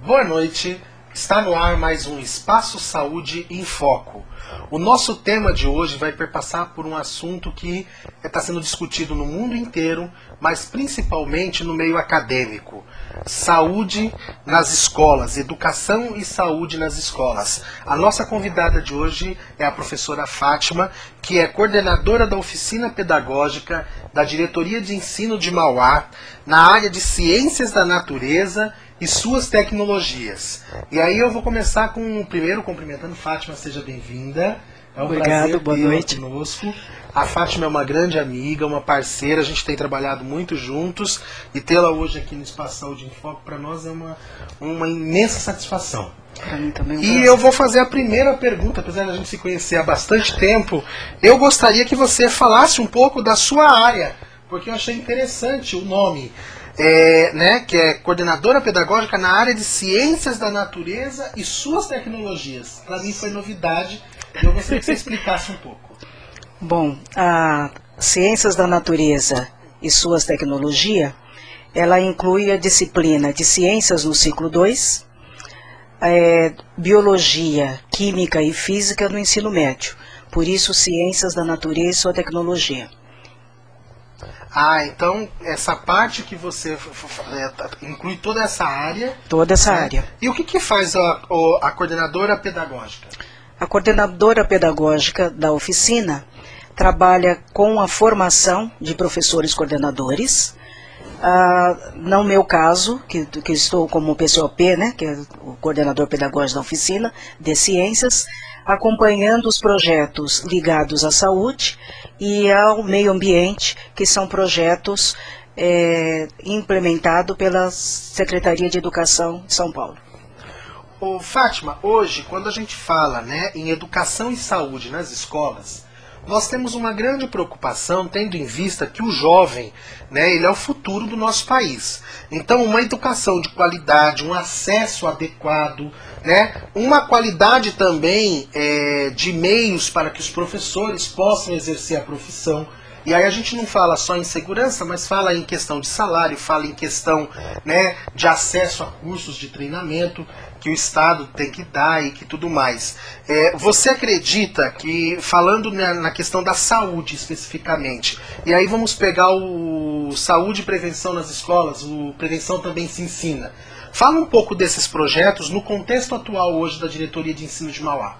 Boa noite, está no ar mais um Espaço Saúde em Foco. O nosso tema de hoje vai perpassar por um assunto que está sendo discutido no mundo inteiro, mas principalmente no meio acadêmico. Saúde nas escolas, educação e saúde nas escolas. A nossa convidada de hoje é a professora Fátima, que é coordenadora da oficina pedagógica da Diretoria de Ensino de Mauá, na área de Ciências da Natureza e suas tecnologias. E aí eu vou começar com primeiro cumprimentando Fátima, seja bem-vinda. É um prazer tê-la conosco. A Fátima é uma grande amiga, uma parceira, a gente tem trabalhado muito juntos e tê-la hoje aqui no Espaço Saúde em Foco para nós é uma imensa satisfação. Para mim também. E eu vou fazer a primeira pergunta, apesar de a gente se conhecer há bastante tempo, eu gostaria que você falasse um pouco da sua área, porque eu achei interessante o nome. Que é coordenadora pedagógica na área de Ciências da Natureza e suas tecnologias. Para mim foi novidade e eu gostaria que você explicasse um pouco. Bom, a Ciências da Natureza e suas tecnologias, ela inclui a disciplina de Ciências no ciclo 2, Biologia, Química e Física no ensino médio. Por isso, Ciências da Natureza e sua tecnologia. Ah, então essa parte que você inclui toda essa área. Toda essa área. E o que faz a coordenadora pedagógica? A coordenadora pedagógica da oficina trabalha com a formação de professores coordenadores. No meu caso, que estou como PCOP, né, que é o coordenador pedagógico da oficina de ciências, acompanhando os projetos ligados à saúde e ao meio ambiente, que são projetos implementados pela Secretaria de Educação de São Paulo. Ô, Fátima, hoje, quando a gente fala, né, em educação e saúde nas escolas, nós temos uma grande preocupação, tendo em vista que o jovem, né, ele é o futuro do nosso país. Então, uma educação de qualidade, um acesso adequado, né, uma qualidade também de meios para que os professores possam exercer a profissão. E aí a gente não fala só em segurança, mas fala em questão de salário, fala em questão, né, de acesso a cursos de treinamento que o Estado tem que dar e que tudo mais. Você acredita que, falando na questão da saúde especificamente, e aí vamos pegar o saúde e prevenção nas escolas, o Prevenção Também Se Ensina. Fala um pouco desses projetos no contexto atual hoje da Diretoria de Ensino de Mauá.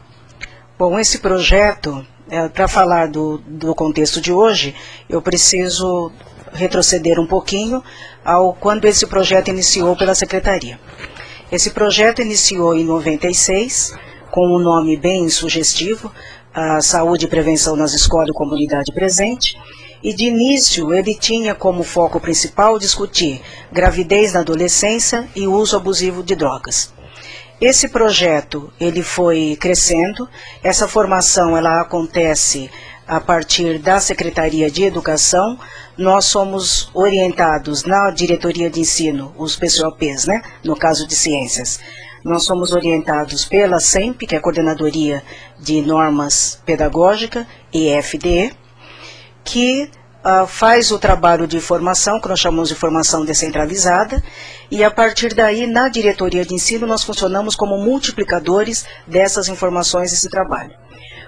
Bom, esse projeto, para falar do contexto de hoje, eu preciso retroceder um pouquinho ao quando esse projeto iniciou pela Secretaria. Esse projeto iniciou em 96, com um nome bem sugestivo, a Saúde e Prevenção nas Escolas e Comunidade Presente, e de início ele tinha como foco principal discutir gravidez na adolescência e uso abusivo de drogas. Esse projeto ele foi crescendo, essa formação ela acontece a partir da Secretaria de Educação. Nós somos orientados na Diretoria de Ensino, os PCOPs, né, no caso de Ciências. Nós somos orientados pela SEMP, que é a Coordenadoria de Normas Pedagógicas, e FDE, que faz o trabalho de formação, que nós chamamos de formação descentralizada, e a partir daí, na Diretoria de Ensino, nós funcionamos como multiplicadores dessas informações, desse trabalho.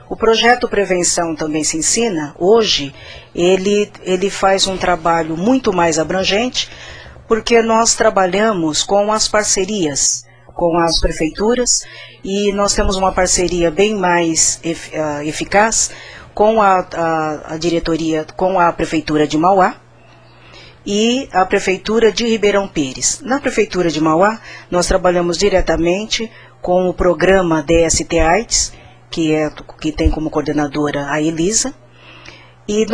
O projeto Prevenção Também Se Ensina, hoje, ele faz um trabalho muito mais abrangente, porque nós trabalhamos com as parcerias, com as prefeituras, e nós temos uma parceria bem mais eficaz com a diretoria, com a Prefeitura de Mauá e a Prefeitura de Ribeirão Pires. Na Prefeitura de Mauá, nós trabalhamos diretamente com o programa DST-AIDS, que tem como coordenadora a Elisa, e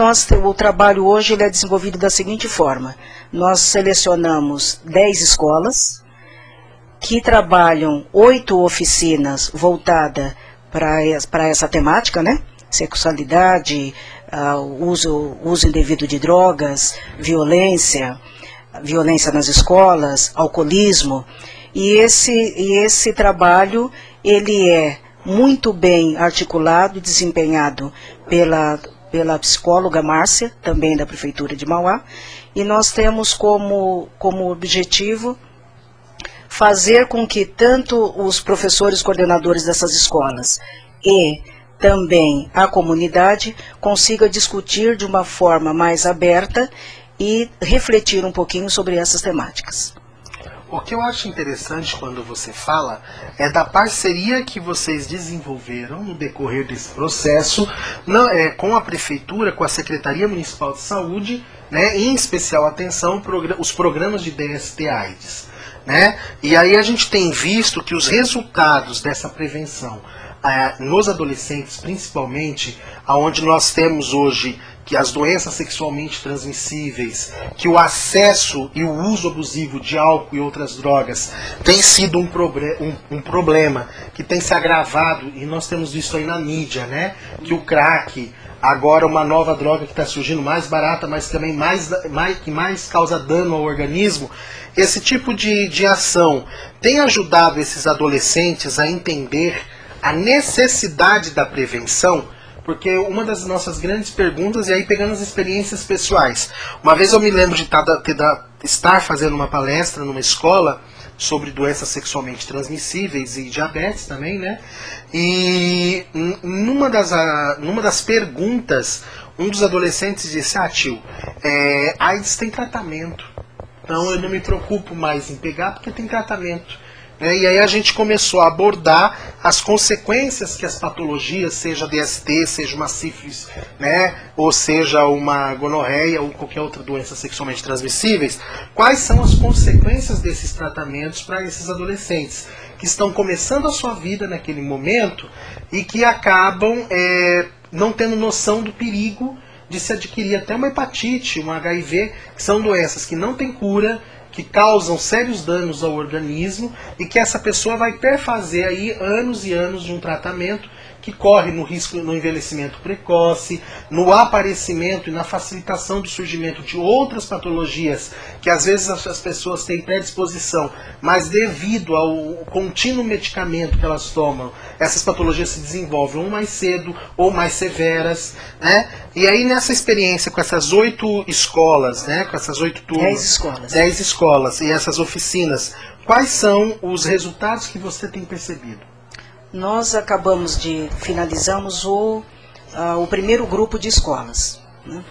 o trabalho hoje ele é desenvolvido da seguinte forma: nós selecionamos 10 escolas que trabalham 8 oficinas voltadas para essa temática, né? Sexualidade, uso indevido de drogas, violência nas escolas, alcoolismo, e esse trabalho ele é muito bem articulado e desempenhado pela psicóloga Márcia, também da Prefeitura de Mauá, e nós temos como objetivo fazer com que tanto os professores coordenadores dessas escolas e também a comunidade consiga discutir de uma forma mais aberta e refletir um pouquinho sobre essas temáticas. O que eu acho interessante quando você fala é da parceria que vocês desenvolveram no decorrer desse processo com a Prefeitura, com a Secretaria Municipal de Saúde, né, em especial atenção os programas de DST-AIDS. Né? E aí a gente tem visto que os resultados dessa prevenção nos adolescentes, principalmente, onde nós temos hoje que as doenças sexualmente transmissíveis, que o acesso e o uso abusivo de álcool e outras drogas tem sido um problema que tem se agravado, e nós temos visto aí na mídia, né, que o crack, agora uma nova droga que está surgindo mais barata, mas também que mais causa dano ao organismo. Esse tipo de ação tem ajudado esses adolescentes a entender a necessidade da prevenção, porque uma das nossas grandes perguntas, e aí pegando as experiências pessoais, uma vez eu me lembro de estar fazendo uma palestra numa escola sobre doenças sexualmente transmissíveis e diabetes também, né? E numa das perguntas, um dos adolescentes disse: tio, AIDS tem tratamento, então eu não me preocupo mais em pegar porque tem tratamento. E aí a gente começou a abordar as consequências que as patologias, seja DST, seja uma sífilis, né, ou seja uma gonorreia ou qualquer outra doença sexualmente transmissíveis, quais são as consequências desses tratamentos para esses adolescentes que estão começando a sua vida naquele momento e que acabam não tendo noção do perigo de se adquirir até uma hepatite, um HIV, que são doenças que não têm cura, que causam sérios danos ao organismo e que essa pessoa vai perfazer aí anos e anos de um tratamento que corre no risco no envelhecimento precoce, no aparecimento e na facilitação do surgimento de outras patologias que às vezes as pessoas têm predisposição, mas devido ao contínuo medicamento que elas tomam, essas patologias se desenvolvem ou mais cedo ou mais severas, né? E aí nessa experiência com essas 8 escolas, né, com essas 8 turmas, 10 escolas e essas oficinas, quais são os resultados que você tem percebido? Nós finalizamos o primeiro grupo de escolas, né?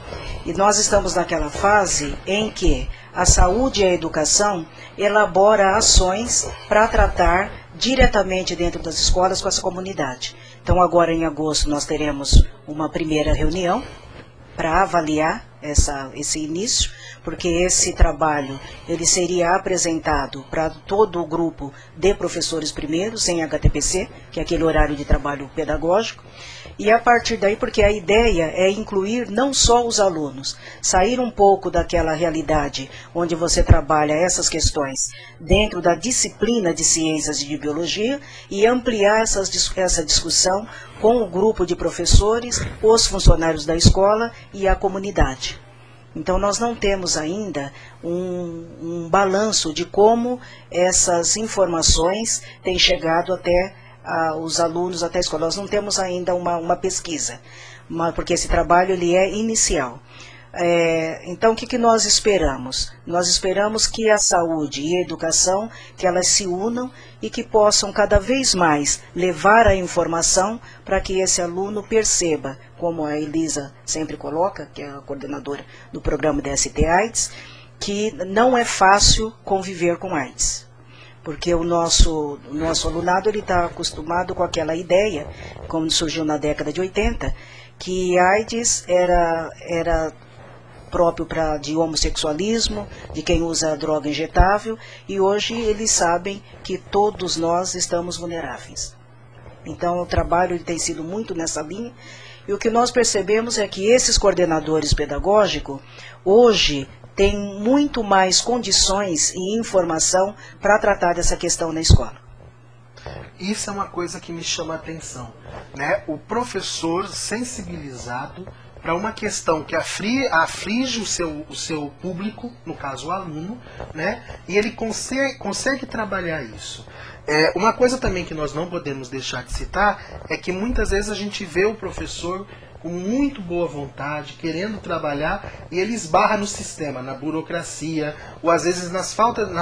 E nós estamos naquela fase em que a saúde e a educação elabora ações para tratar diretamente dentro das escolas com essa comunidade. Então agora em agosto nós teremos uma primeira reunião para avaliar esse início, porque esse trabalho ele seria apresentado para todo o grupo de professores primeiro, sem HTPC, que é aquele horário de trabalho pedagógico, e a partir daí, porque a ideia é incluir não só os alunos, sair um pouco daquela realidade onde você trabalha essas questões dentro da disciplina de ciências e de biologia e ampliar essa discussão com o grupo de professores, os funcionários da escola e a comunidade. Então, nós não temos ainda um balanço de como essas informações têm chegado até os alunos, até a escola. Nós não temos ainda uma pesquisa, porque esse trabalho ele é inicial. Então, o que nós esperamos? Nós esperamos que a saúde e a educação, que elas se unam e que possam cada vez mais levar a informação para que esse aluno perceba, como a Elisa sempre coloca, que é a coordenadora do programa DST-AIDS, que não é fácil conviver com AIDS. Porque o nosso alunado está acostumado com aquela ideia, como surgiu na década de 80, que AIDS era próprio de homossexualismo, de quem usa droga injetável, e hoje eles sabem que todos nós estamos vulneráveis. Então o trabalho tem sido muito nessa linha, e o que nós percebemos é que esses coordenadores pedagógicos, hoje, têm muito mais condições e informação para tratar dessa questão na escola. Isso é uma coisa que me chama a atenção, né? O professor sensibilizado para uma questão que aflige o seu público, no caso o aluno, né? E ele consegue trabalhar isso. Uma coisa também que nós não podemos deixar de citar é que muitas vezes a gente vê o professor com muito boa vontade, querendo trabalhar, e ele esbarra no sistema, na burocracia, ou às vezes na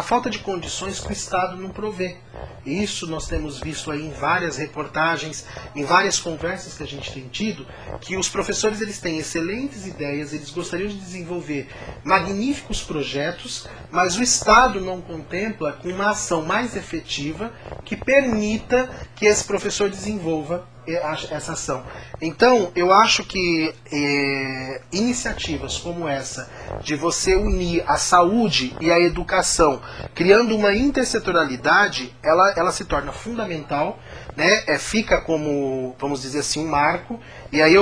falta de condições que o Estado não provê. Isso nós temos visto aí em várias reportagens, em várias conversas que a gente tem tido, que os professores eles têm excelentes ideias, eles gostariam de desenvolver magníficos projetos, mas o Estado não contempla com uma ação mais efetiva que permita que esse professor desenvolva essa ação. Então, eu acho que iniciativas como essa, de você unir a saúde e a educação, criando uma intersetorialidade, ela se torna fundamental, né? Fica como, vamos dizer assim, um marco. E aí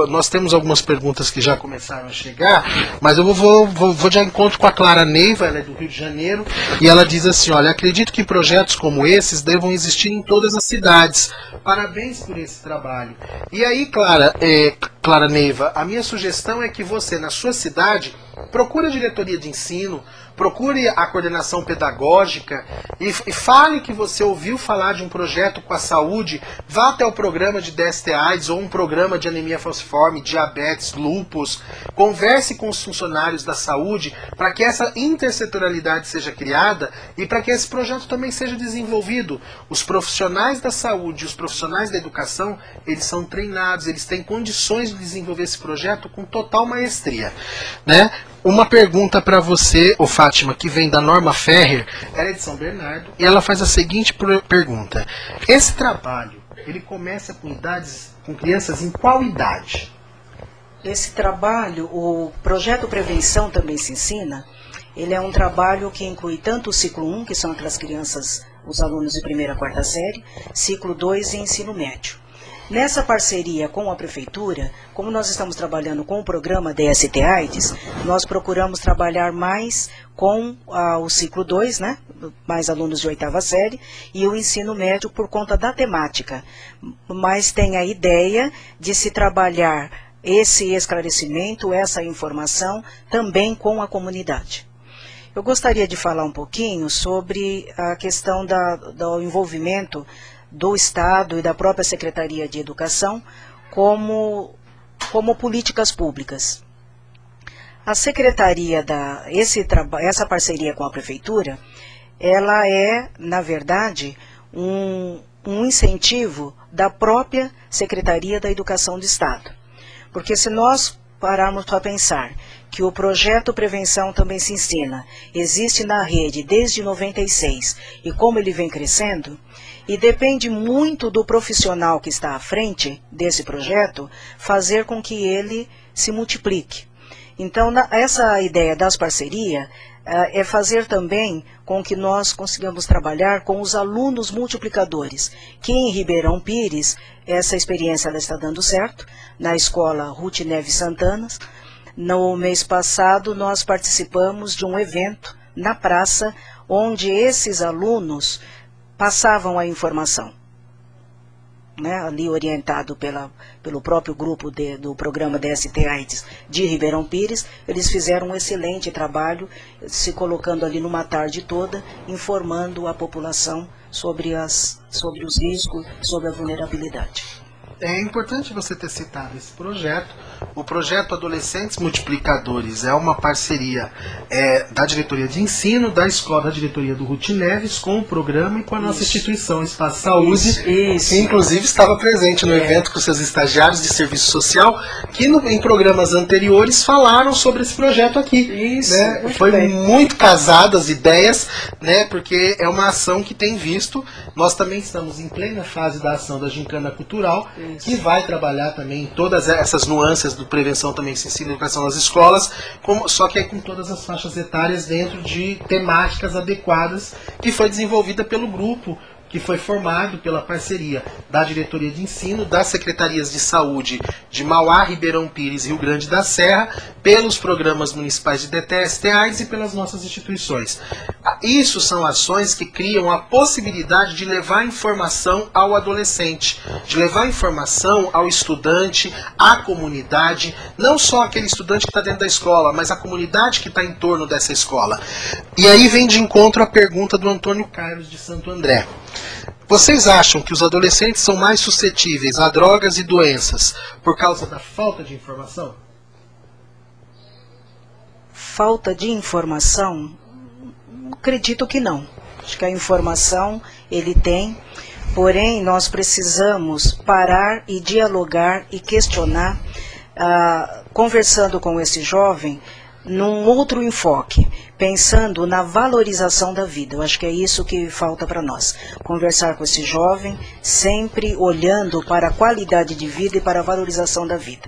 nós temos algumas perguntas que já começaram a chegar, mas eu vou de encontro com a Clara Neiva, ela é do Rio de Janeiro, e ela diz assim, olha, acredito que projetos como esses devam existir em todas as cidades. Parabéns por esse trabalho. E aí, Clara Neiva, a minha sugestão é que você, na sua cidade, procure a diretoria de ensino, procure a coordenação pedagógica e fale que você ouviu falar de um projeto com a saúde, vá até o programa de DST-AIDS ou um programa de anemia falciforme, diabetes, lúpus, converse com os funcionários da saúde para que essa intersetorialidade seja criada e para que esse projeto também seja desenvolvido. Os profissionais da saúde, os profissionais da educação, eles são treinados, eles têm condições de desenvolver esse projeto com total maestria, né? Uma pergunta para você, ô Fátima, que vem da Norma Ferrer, ela é de São Bernardo, e ela faz a seguinte pergunta. Esse trabalho, ele começa com crianças em qual idade? Esse trabalho, o projeto Prevenção Também Se Ensina, ele é um trabalho que inclui tanto o ciclo 1, que são aquelas crianças, os alunos de primeira a quarta série, ciclo 2 e ensino médio. Nessa parceria com a Prefeitura, como nós estamos trabalhando com o programa DST-AIDS, nós procuramos trabalhar mais com o ciclo 2, né, mais alunos de oitava série, e o ensino médio por conta da temática. Mas tem a ideia de se trabalhar esse esclarecimento, essa informação, também com a comunidade. Eu gostaria de falar um pouquinho sobre a questão do envolvimento do Estado e da própria Secretaria de Educação como políticas públicas. A Secretaria, essa parceria com a Prefeitura, ela é, na verdade, um incentivo da própria Secretaria da Educação do Estado. Porque se nós pararmos para pensar que o projeto Prevenção Também Se Ensina existe na rede desde 96 e como ele vem crescendo, e depende muito do profissional que está à frente desse projeto fazer com que ele se multiplique. Então, essa ideia das parcerias é fazer também com que nós consigamos trabalhar com os alunos multiplicadores, que em Ribeirão Pires, essa experiência ela está dando certo, na escola Ruth Neves Santana. No mês passado, nós participamos de um evento na praça, onde esses alunos passavam a informação, né, ali orientado pelo próprio grupo do programa DST-AIDS de Ribeirão Pires. Eles fizeram um excelente trabalho, se colocando ali numa tarde toda, informando a população sobre os riscos, sobre a vulnerabilidade. É importante você ter citado esse projeto. O projeto Adolescentes Multiplicadores é uma parceria da Diretoria de Ensino, da Escola, da Diretoria do Ruth Neves, com o programa e com a nossa instituição Espaço Saúde, que inclusive estava presente no evento com seus estagiários de serviço social, que em programas anteriores falaram sobre esse projeto aqui. Isso, né? Foi muito casado as ideias, né? Porque é uma ação que tem visto. Nós também estamos em plena fase da ação da Gincana Cultural, que vai trabalhar também todas essas nuances do Prevenção Também Se Ensina, educação nas escolas, só que com todas as faixas etárias dentro de temáticas adequadas, que foi desenvolvida pelo grupo, que foi formado pela parceria da Diretoria de Ensino, das Secretarias de Saúde de Mauá, Ribeirão Pires e Rio Grande da Serra, pelos programas municipais de DST-AIDS e pelas nossas instituições. Isso são ações que criam a possibilidade de levar informação ao adolescente, de levar informação ao estudante, à comunidade, não só aquele estudante que está dentro da escola, mas a comunidade que está em torno dessa escola. E aí vem de encontro a pergunta do Antônio Carlos de Santo André. Vocês acham que os adolescentes são mais suscetíveis a drogas e doenças por causa da falta de informação? Falta de informação? Acredito que não. Acho que a informação ele tem, porém nós precisamos parar e dialogar e questionar, conversando com esse jovem, num outro enfoque, pensando na valorização da vida. Eu acho que é isso que falta para nós. Conversar com esse jovem, sempre olhando para a qualidade de vida e para a valorização da vida.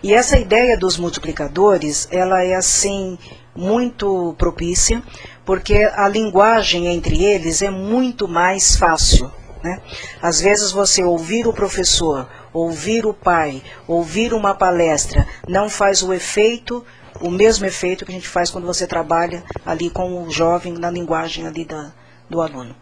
E essa ideia dos multiplicadores, ela é assim, muito propícia, porque a linguagem entre eles é muito mais fácil, né? Às vezes você ouvir o professor, ouvir o pai, ouvir uma palestra, não faz o mesmo efeito que a gente faz quando você trabalha ali com o jovem na linguagem ali do aluno.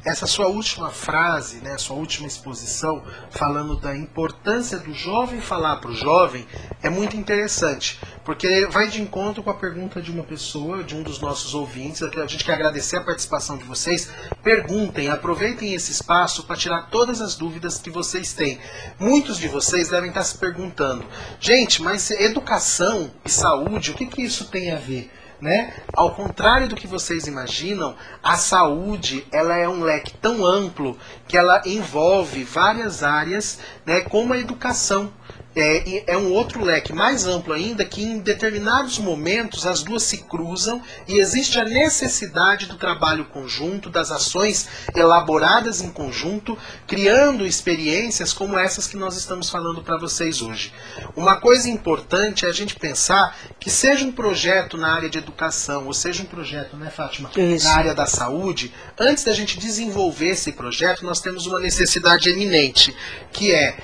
Essa sua última frase, né, sua última exposição, falando da importância do jovem falar para o jovem, é muito interessante, porque vai de encontro com a pergunta de uma pessoa, de um dos nossos ouvintes. A gente quer agradecer a participação de vocês. Perguntem, aproveitem esse espaço para tirar todas as dúvidas que vocês têm. Muitos de vocês devem estar se perguntando, gente, mas educação e saúde, o que isso tem a ver? Né? Ao contrário do que vocês imaginam, a saúde ela é um leque tão amplo que ela envolve várias áreas, né, como a educação. É um outro leque mais amplo ainda, que em determinados momentos as duas se cruzam e existe a necessidade do trabalho conjunto, das ações elaboradas em conjunto, criando experiências como essas que nós estamos falando para vocês hoje. Uma coisa importante é a gente pensar que seja um projeto na área de educação, ou seja um projeto, né, Fátima, na área da saúde, antes da gente desenvolver esse projeto, nós temos uma necessidade eminente, que é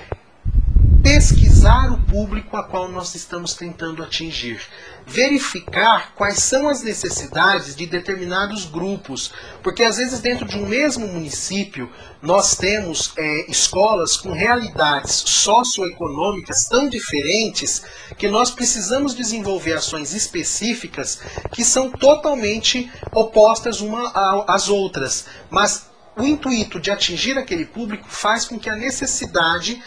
pesquisar o público a qual nós estamos tentando atingir. Verificar quais são as necessidades de determinados grupos. Porque às vezes dentro de um mesmo município nós temos escolas com realidades socioeconômicas tão diferentes que nós precisamos desenvolver ações específicas que são totalmente opostas uma às outras. Mas o intuito de atingir aquele público faz com que a necessidade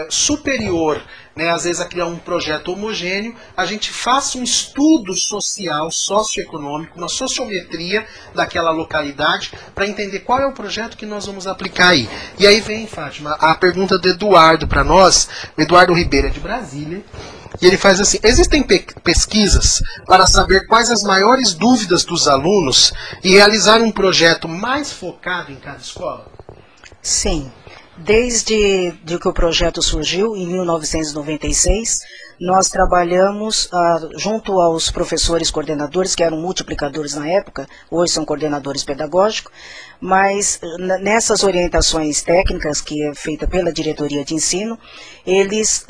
superior, né, às vezes a criar um projeto homogêneo, a gente faça um estudo social, socioeconômico, uma sociometria daquela localidade para entender qual é o projeto que nós vamos aplicar aí. E aí vem, Fátima, a pergunta do Eduardo para nós. O Eduardo Ribeiro é de Brasília. E ele faz assim: existem pesquisas para saber quais as maiores dúvidas dos alunos e realizar um projeto mais focado em cada escola? Sim. Desde que o projeto surgiu, em 1996, nós trabalhamos junto aos professores coordenadores, que eram multiplicadores na época, hoje são coordenadores pedagógicos, mas nessas orientações técnicas, que é feita pela diretoria de ensino, eles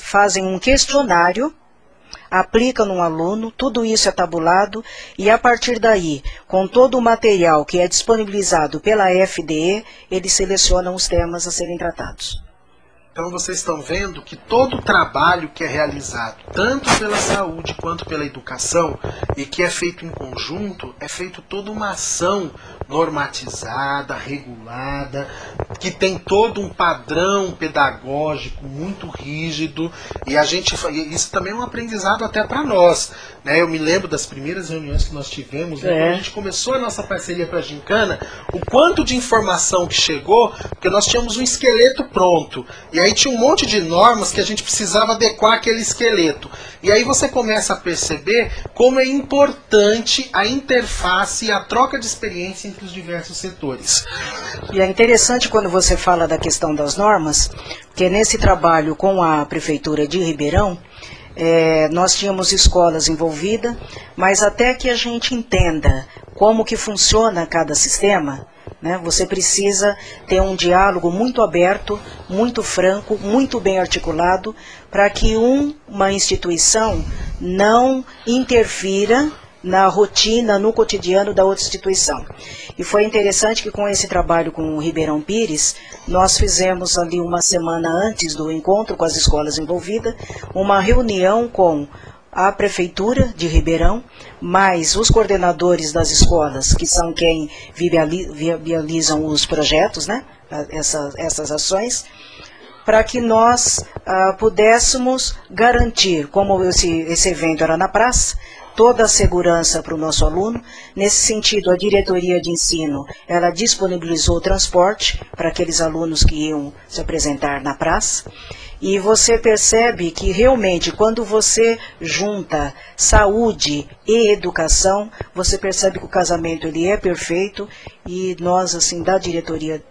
fazem um questionário, aplicam no aluno, tudo isso é tabulado, e a partir daí, com todo o material que é disponibilizado pela FDE, eles selecionam os temas a serem tratados. Então vocês estão vendo que todo o trabalho que é realizado, tanto pela saúde quanto pela educação, e que é feito em conjunto, é feito toda uma ação normatizada, regulada, que tem todo um padrão pedagógico muito rígido, e isso também é um aprendizado até para nós, né? Eu me lembro das primeiras reuniões que nós tivemos, né? Quando a gente começou a nossa parceria para a Gincana, o quanto de informação que chegou, porque nós tínhamos um esqueleto pronto, e aí tinha um monte de normas que a gente precisava adequar aquele esqueleto. E aí você começa a perceber como é importante a interface e a troca de experiência entre os diversos setores. E é interessante quando você fala da questão das normas, que nesse trabalho com a Prefeitura de Ribeirão, nós tínhamos escolas envolvidas, mas até que a gente entenda como que funciona cada sistema, né, você precisa ter um diálogo muito aberto, muito franco, muito bem articulado, para que uma instituição não interfira na rotina, no cotidiano da outra instituição. E foi interessante que com esse trabalho com o Ribeirão Pires, nós fizemos ali uma semana antes do encontro com as escolas envolvidas, uma reunião com a Prefeitura de Ribeirão, mais os coordenadores das escolas, que são quem viabilizam os projetos, né, essas ações, para que nós pudéssemos garantir, como esse evento era na praça, toda a segurança para o nosso aluno. Nesse sentido, a diretoria de ensino, ela disponibilizou o transporte para aqueles alunos que iam se apresentar na praça. E você percebe que realmente, quando você junta saúde e educação, você percebe que o casamento ele é perfeito. E nós, assim, na diretoria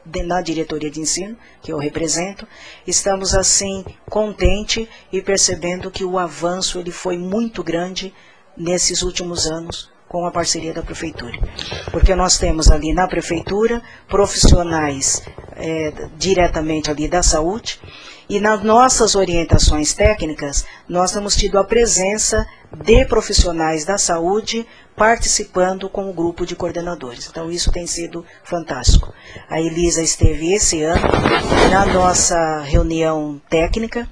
de ensino, que eu represento, estamos, assim, contentes e percebendo que o avanço ele foi muito grande nesses últimos anos, com a parceria da Prefeitura. Porque nós temos ali na Prefeitura profissionais diretamente ali da saúde, e nas nossas orientações técnicas, nós temos tido a presença de profissionais da saúde participando com o grupo de coordenadores. Então, isso tem sido fantástico. A Elisa esteve esse ano na nossa reunião técnica,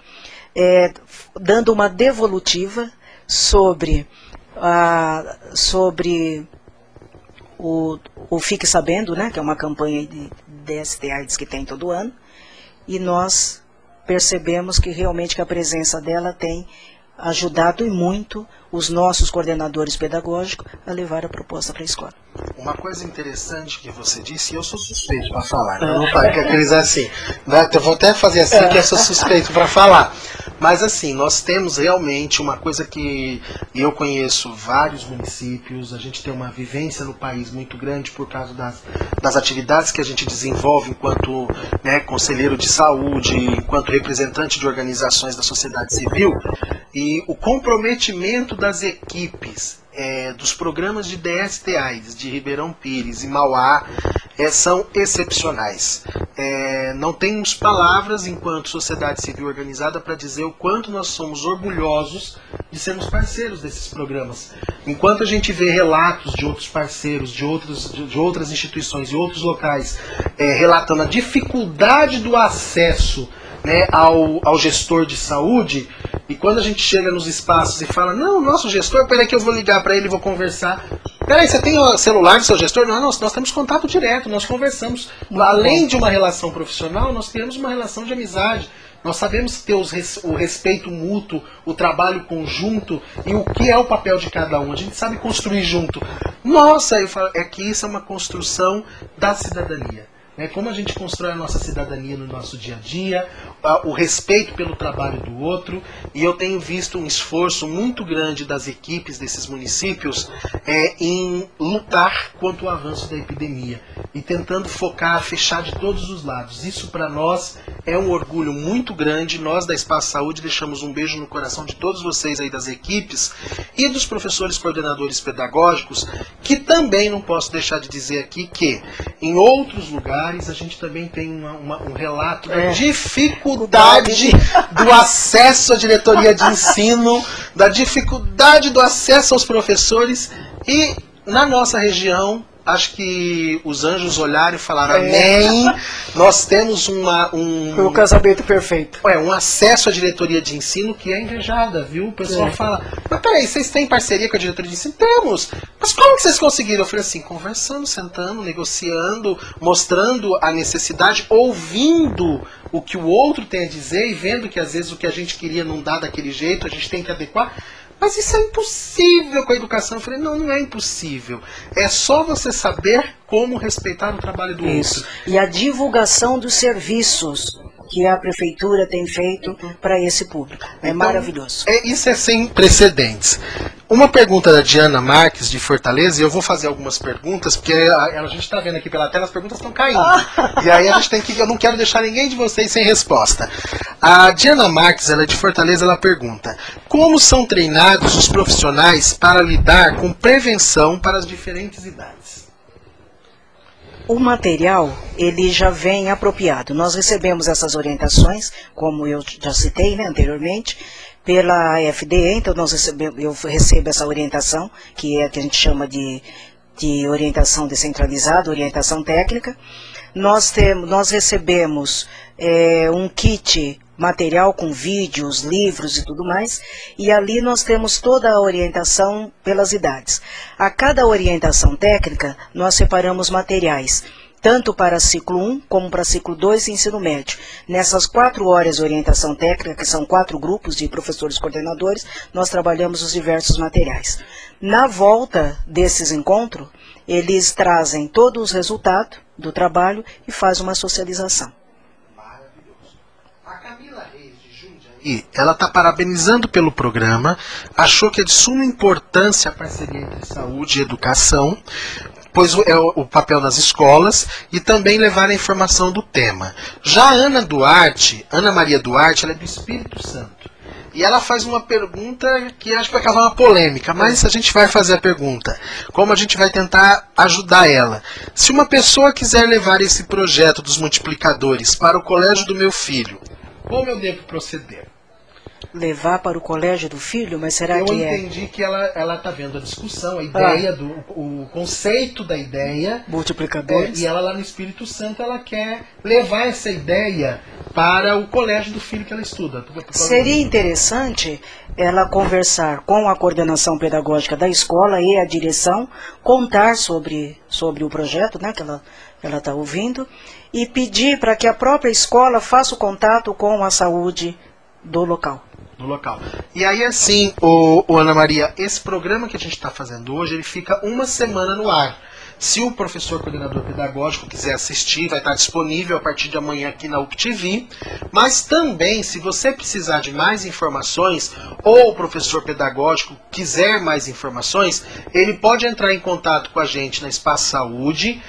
dando uma devolutiva sobre o Fique Sabendo, né, que é uma campanha de DST-AIDS que tem todo ano, e nós percebemos que realmente que a presença dela tem ajudado e muito os nossos coordenadores pedagógicos a levar a proposta para a escola. Uma coisa interessante que você disse, e eu sou suspeito para falar, né? Não faz aqueles assim, né? Eu vou até fazer assim que eu sou suspeito para falar. Mas assim, nós temos realmente uma coisa que eu conheço vários municípios, a gente tem uma vivência no país muito grande por causa das atividades que a gente desenvolve enquanto, né, conselheiro de saúde, enquanto representante de organizações da sociedade civil, e o comprometimento das equipes dos programas de DST-AIDS de Ribeirão Pires e Mauá são excepcionais. Não temos palavras enquanto sociedade civil organizada para dizer o quanto nós somos orgulhosos de sermos parceiros desses programas. Enquanto a gente vê relatos de outros parceiros, de outras instituições, de outros locais, relatando a dificuldade do acesso, né, ao gestor de saúde, e quando a gente chega nos espaços e fala, não, nosso gestor, peraí que eu vou ligar para ele e vou conversar. Peraí, você tem o celular do seu gestor? Não, nós temos contato direto, nós conversamos. Além de uma relação profissional, nós temos uma relação de amizade. Nós sabemos ter o respeito mútuo, o trabalho conjunto e o que é o papel de cada um. A gente sabe construir junto. Nossa, eu falo, que isso é uma construção da cidadania. Como a gente constrói a nossa cidadania no nosso dia a dia, o respeito pelo trabalho do outro, e eu tenho visto um esforço muito grande das equipes desses municípios em lutar contra o avanço da epidemia, e tentando fechar de todos os lados. Isso para nós é um orgulho muito grande. Nós da Espaço Saúde deixamos um beijo no coração de todos vocês aí das equipes e dos professores coordenadores pedagógicos, que também não posso deixar de dizer aqui que em outros lugares a gente também tem um relato da dificuldade do acesso à diretoria de ensino, da dificuldade do acesso aos professores, e na nossa região, acho que os anjos olharam e falaram amém, nós temos o casamento perfeito. Um acesso à diretoria de ensino que é invejada, viu? O pessoal fala, mas peraí, vocês têm parceria com a diretoria de ensino? Temos! Mas como que vocês conseguiram? Eu falei assim, conversando, sentando, negociando, mostrando a necessidade, ouvindo o que o outro tem a dizer e vendo que às vezes o que a gente queria não dá daquele jeito, a gente tem que adequar. Mas isso é impossível com a educação. Eu falei, não é impossível. É só você saber como respeitar o trabalho do outro. E a divulgação dos serviços que a Prefeitura tem feito para esse público. É então, maravilhoso. Isso é sem precedentes. Uma pergunta da Diana Marques, de Fortaleza, e eu vou fazer algumas perguntas, porque a gente está vendo aqui pela tela, as perguntas estão caindo. E aí a gente eu não quero deixar ninguém de vocês sem resposta. A Diana Marques, ela é de Fortaleza, ela pergunta, como são treinados os profissionais para lidar com prevenção para as diferentes idades? O material, ele já vem apropriado. Nós recebemos essas orientações, como eu já citei, né, anteriormente, pela FDE, então eu recebo essa orientação, que a gente chama de orientação descentralizada, orientação técnica. Nós recebemos um kit material com vídeos, livros e tudo mais, e ali nós temos toda a orientação pelas idades. A cada orientação técnica, nós separamos materiais, tanto para ciclo 1 como para ciclo 2 e ensino médio. Nessas 4 horas de orientação técnica, que são 4 grupos de professores coordenadores, nós trabalhamos os diversos materiais. Na volta desses encontros, eles trazem todos os resultados do trabalho e fazem uma socialização. E ela está parabenizando pelo programa, achou que é de suma importância a parceria entre saúde e educação, pois é o papel nas escolas, e também levar a informação do tema. Já a Ana Maria Duarte, ela é do Espírito Santo. E ela faz uma pergunta que acho que vai causar uma polêmica, mas a gente vai fazer a pergunta. Como a gente vai tentar ajudar ela? Se uma pessoa quiser levar esse projeto dos multiplicadores para o colégio do meu filho, como eu devo proceder? Levar para o colégio do filho, mas será que é? Eu entendi que ela está vendo a discussão, a ideia, o conceito da ideia. Multiplicadores. E ela lá no Espírito Santo, ela quer levar essa ideia para o colégio do filho que ela estuda. Seria interessante ela conversar com a coordenação pedagógica da escola e a direção, contar sobre o projeto, né, que ela está ouvindo, e pedir para que a própria escola faça o contato com a saúde do local. No local. E aí, assim, Ana Maria, esse programa que a gente está fazendo hoje, ele fica uma semana no ar. Se o professor coordenador pedagógico quiser assistir, vai estar disponível a partir de amanhã aqui na UPTV. Mas também, se você precisar de mais informações, ou o professor pedagógico quiser mais informações, ele pode entrar em contato com a gente na Espaço Saúde,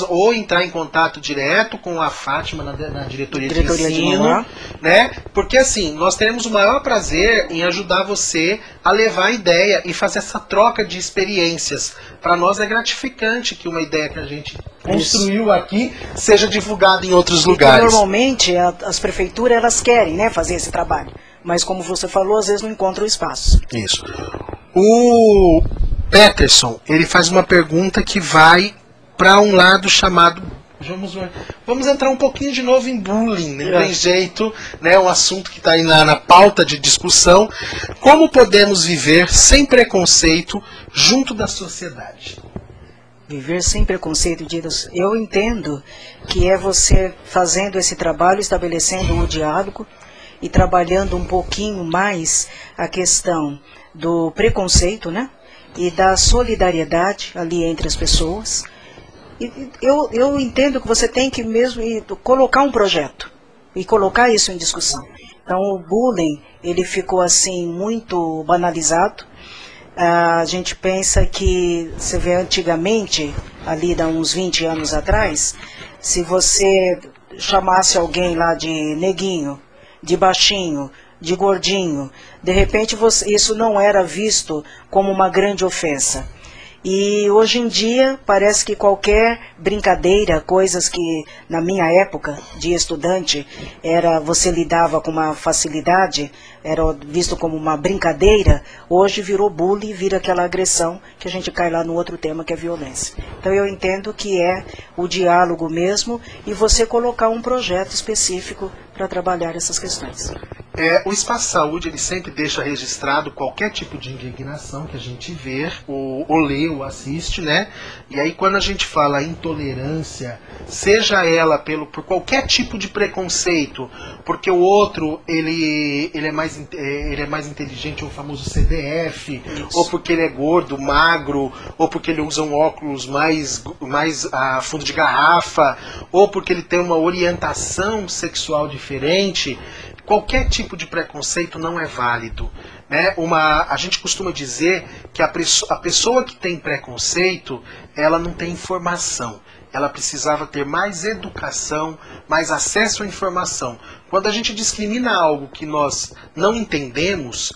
ou entrar em contato direto com a Fátima na diretoria de ensino, né? Porque assim, nós teremos o maior prazer em ajudar você a levar a ideia e fazer essa troca de experiências. Para nós é gratificante que uma ideia que a gente construiu aqui seja divulgada em outros lugares. Normalmente as prefeituras elas querem, né, fazer esse trabalho, mas como você falou, às vezes não encontram espaço. Isso. O Peterson, ele faz uma pergunta que vai para um lado chamado... Vamos entrar um pouquinho de novo em bullying, né? Tem jeito, né? Um assunto que está aí na pauta de discussão. Como podemos viver sem preconceito junto da sociedade? Viver sem preconceito, eu entendo que é você fazendo esse trabalho, estabelecendo o diálogo e trabalhando um pouquinho mais a questão do preconceito, né? E da solidariedade ali entre as pessoas. Eu entendo que você tem que mesmo colocar um projeto e colocar isso em discussão. Então o bullying, ele ficou assim muito banalizado. A gente pensa que, você vê antigamente, ali há uns 20 anos atrás, se você chamasse alguém lá de neguinho, de baixinho, de gordinho, de repente isso não era visto como uma grande ofensa. E hoje em dia parece que qualquer brincadeira, coisas que na minha época de estudante você lidava com uma facilidade, era visto como uma brincadeira, hoje virou bullying, vira aquela agressão que a gente cai lá no outro tema que é violência. Então eu entendo que é o diálogo mesmo e você colocar um projeto específico para trabalhar essas questões. O Espaço Saúde, ele sempre deixa registrado qualquer tipo de indignação que a gente vê, ou lê, ou assiste, né? E aí quando a gente fala intolerância, seja ela por qualquer tipo de preconceito, porque o outro, ele é mais inteligente, o famoso CDF, isso. Ou porque ele é gordo, magro, ou porque ele usa um óculos mais a fundo de garrafa, ou porque ele tem uma orientação sexual diferente. Qualquer tipo de preconceito não é válido, né? A gente costuma dizer que a pessoa que tem preconceito, ela não tem informação. Ela precisava ter mais educação, mais acesso à informação. Quando a gente discrimina algo que nós não entendemos,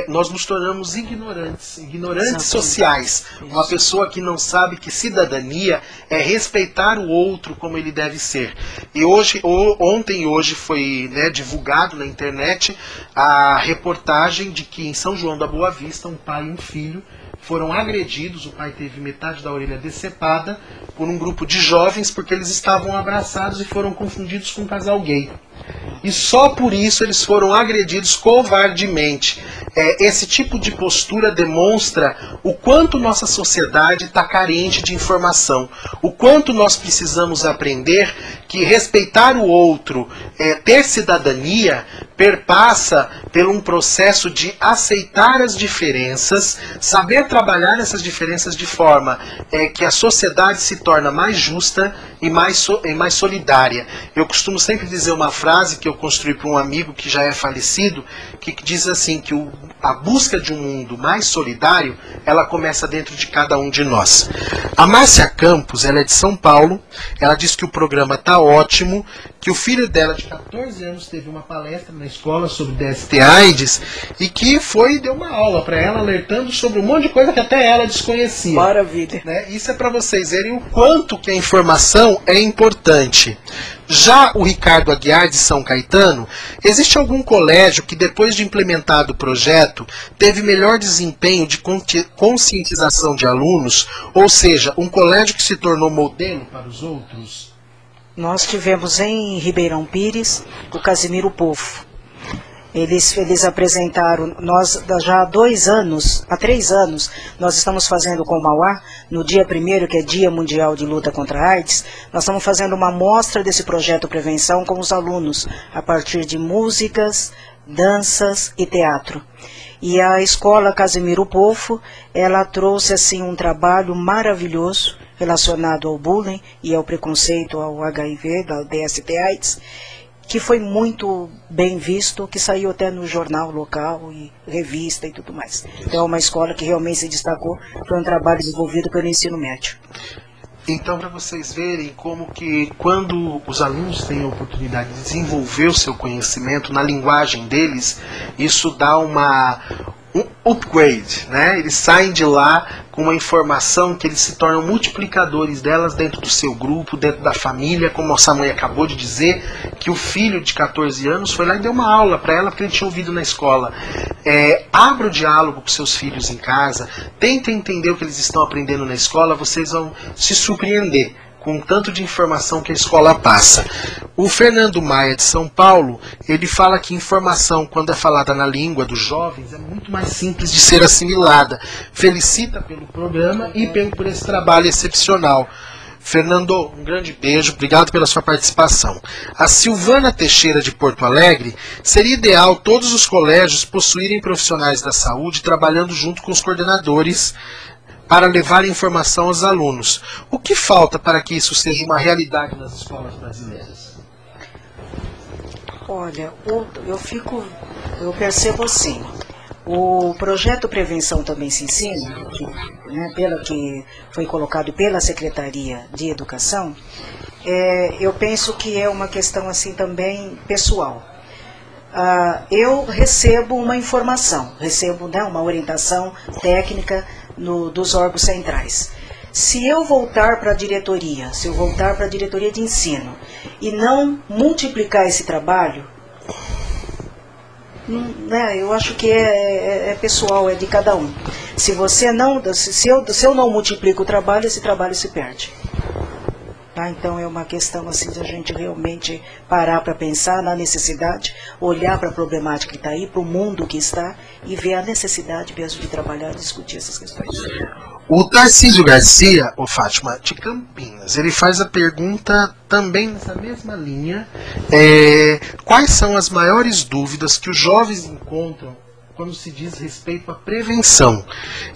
nós nos tornamos ignorantes sociais. Uma pessoa que não sabe que cidadania é respeitar o outro como ele deve ser. E ontem e hoje foi, né, divulgado na internet a reportagem de que em São João da Boa Vista, um pai e um filho foram agredidos, o pai teve metade da orelha decepada por um grupo de jovens porque eles estavam abraçados e foram confundidos com um casal gay. e só por isso eles foram agredidos covardemente. Esse tipo de postura demonstra o quanto nossa sociedade está carente de informação, o quanto nós precisamos aprender que respeitar o outro, ter cidadania, perpassa por um processo de aceitar as diferenças, saber trabalhar essas diferenças de forma que a sociedade se torna mais justa e mais solidária. Eu costumo sempre dizer uma frase que eu construí para um amigo que já é falecido, que diz assim, que a busca de um mundo mais solidário, ela começa dentro de cada um de nós. A Márcia Campos, ela é de São Paulo, ela diz que o programa está ótimo, que o filho dela, de 14 anos, teve uma palestra na escola sobre DST/AIDS e que deu uma aula para ela, alertando sobre um monte de coisa que até ela desconhecia. Maravilha. Né? Isso é para vocês verem o quanto que a informação é importante. Já o Ricardo Aguiar, de São Caetano, existe algum colégio que, depois de implementado o projeto, teve melhor desempenho de conscientização de alunos, ou seja, um colégio que se tornou modelo para os outros? Nós tivemos em Ribeirão Pires o Casimiro Povo. Eles apresentaram, nós já há 3 anos, nós estamos fazendo com o Mauá, no dia 1º, que é Dia Mundial de Luta contra a AIDS, nós estamos fazendo uma mostra desse projeto Prevenção com os alunos, a partir de músicas, danças e teatro. E a escola Casimiro Povo, ela trouxe assim um trabalho maravilhoso relacionado ao bullying e ao preconceito ao HIV, da DST/AIDS, que foi muito bem visto, que saiu até no jornal local e revista e tudo mais. Então é uma escola que realmente se destacou, foi um trabalho desenvolvido pelo ensino médio. Então, para vocês verem como que quando os alunos têm a oportunidade de desenvolver o seu conhecimento na linguagem deles, isso dá um upgrade, né? Eles saem de lá com uma informação que eles se tornam multiplicadores delas dentro do seu grupo, dentro da família, como a Samãe acabou de dizer, que o filho de 14 anos foi lá e deu uma aula para ela, porque ele tinha ouvido na escola. Abra o diálogo com seus filhos em casa, tentem entender o que eles estão aprendendo na escola, vocês vão se surpreender com o tanto de informação que a escola passa. O Fernando Maia, de São Paulo, ele fala que informação, quando é falada na língua dos jovens, é muito mais simples de ser assimilada. Felicita pelo programa e por esse trabalho excepcional. Fernando, um grande beijo, obrigado pela sua participação. A Silvana Teixeira, de Porto Alegre, seria ideal todos os colégios possuírem profissionais da saúde trabalhando junto com os coordenadores para levar informação aos alunos. O que falta para que isso seja uma realidade nas escolas brasileiras? Olha, eu percebo assim, o projeto Prevenção Também Se Ensina, que foi colocado pela Secretaria de Educação, eu penso que é uma questão assim também pessoal. Eu recebo uma informação, uma orientação técnica dos órgãos centrais. Se eu voltar para a diretoria, de ensino, e não multiplicar esse trabalho, eu acho que é pessoal, é de cada um. Se eu não multiplico o trabalho, esse trabalho se perde. Tá? Então é uma questão assim de a gente realmente parar para pensar na necessidade, olhar para a problemática que está aí, para o mundo que está, e ver a necessidade mesmo de trabalhar e discutir essas questões. O Tarcísio Garcia, Fátima, de Campinas, ele faz a pergunta também nessa mesma linha. Quais são as maiores dúvidas que os jovens encontram quando se diz respeito à prevenção?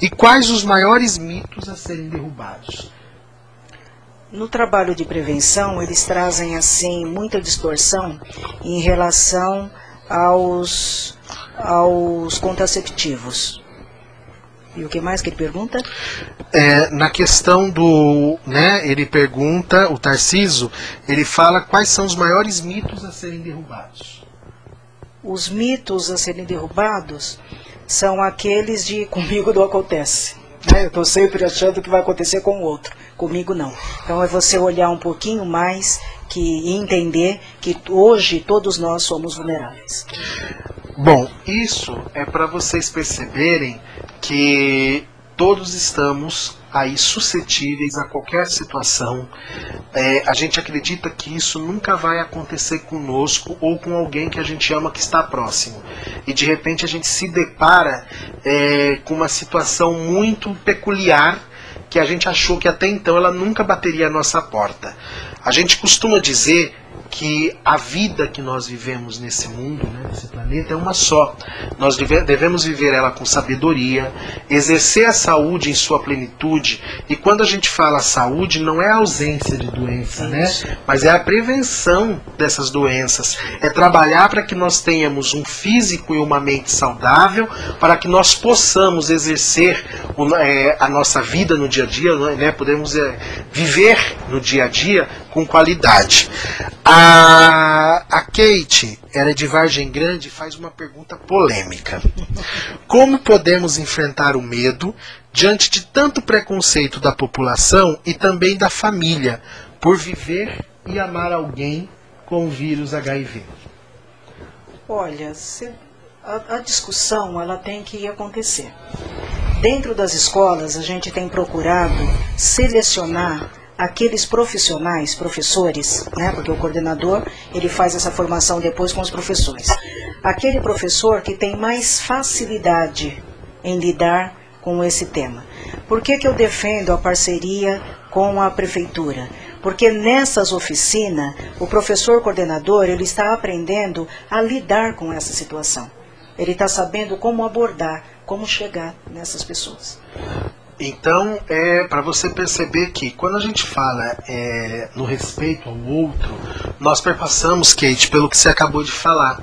E quais os maiores mitos a serem derrubados? No trabalho de prevenção, eles trazem assim muita distorção em relação aos contraceptivos. E o que mais que ele pergunta? Na questão ele pergunta, o Tarcísio, ele fala quais são os maiores mitos a serem derrubados. Os mitos a serem derrubados são aqueles de comigo não acontece. Eu estou sempre achando que vai acontecer com o outro, comigo não. Então é você olhar um pouquinho mais e entender que hoje todos nós somos vulneráveis. Bom, isso é para vocês perceberem que todos estamos aí suscetíveis a qualquer situação. A gente acredita que isso nunca vai acontecer conosco ou com alguém que a gente ama que está próximo. E de repente a gente se depara com uma situação muito peculiar que a gente achou que até então ela nunca bateria a nossa porta. A gente costuma dizer que a vida que nós vivemos nesse mundo, né, nesse planeta, é uma só. Nós devemos viver ela com sabedoria, exercer a saúde em sua plenitude, e quando a gente fala saúde, não é a ausência de doença, né, mas é a prevenção dessas doenças, é trabalhar para que nós tenhamos um físico e uma mente saudável, para que nós possamos exercer a nossa vida no dia a dia, né, podemos viver no dia a dia com qualidade. A Kate, ela é de Vargem Grande, faz uma pergunta polêmica. Como podemos enfrentar o medo diante de tanto preconceito da população e também da família por viver e amar alguém com o vírus HIV? Olha, a discussão ela tem que acontecer. Dentro das escolas, a gente tem procurado selecionar aqueles profissionais, professores, né, porque o coordenador ele faz essa formação depois com os professores. Aquele professor que tem mais facilidade em lidar com esse tema. Por que eu defendo a parceria com a prefeitura? Porque nessas oficinas, o professor coordenador ele está aprendendo a lidar com essa situação. Ele está sabendo como abordar, como chegar nessas pessoas. Então, para você perceber que quando a gente fala no respeito ao outro, nós perpassamos, Kate, pelo que você acabou de falar.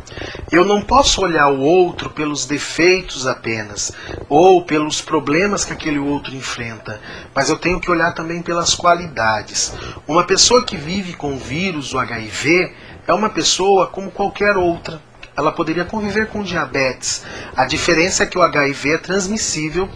Eu não posso olhar o outro pelos defeitos apenas, ou pelos problemas que aquele outro enfrenta, mas eu tenho que olhar também pelas qualidades. Uma pessoa que vive com o vírus, o HIV, é uma pessoa como qualquer outra. Ela poderia conviver com diabetes. A diferença é que o HIV é transmissível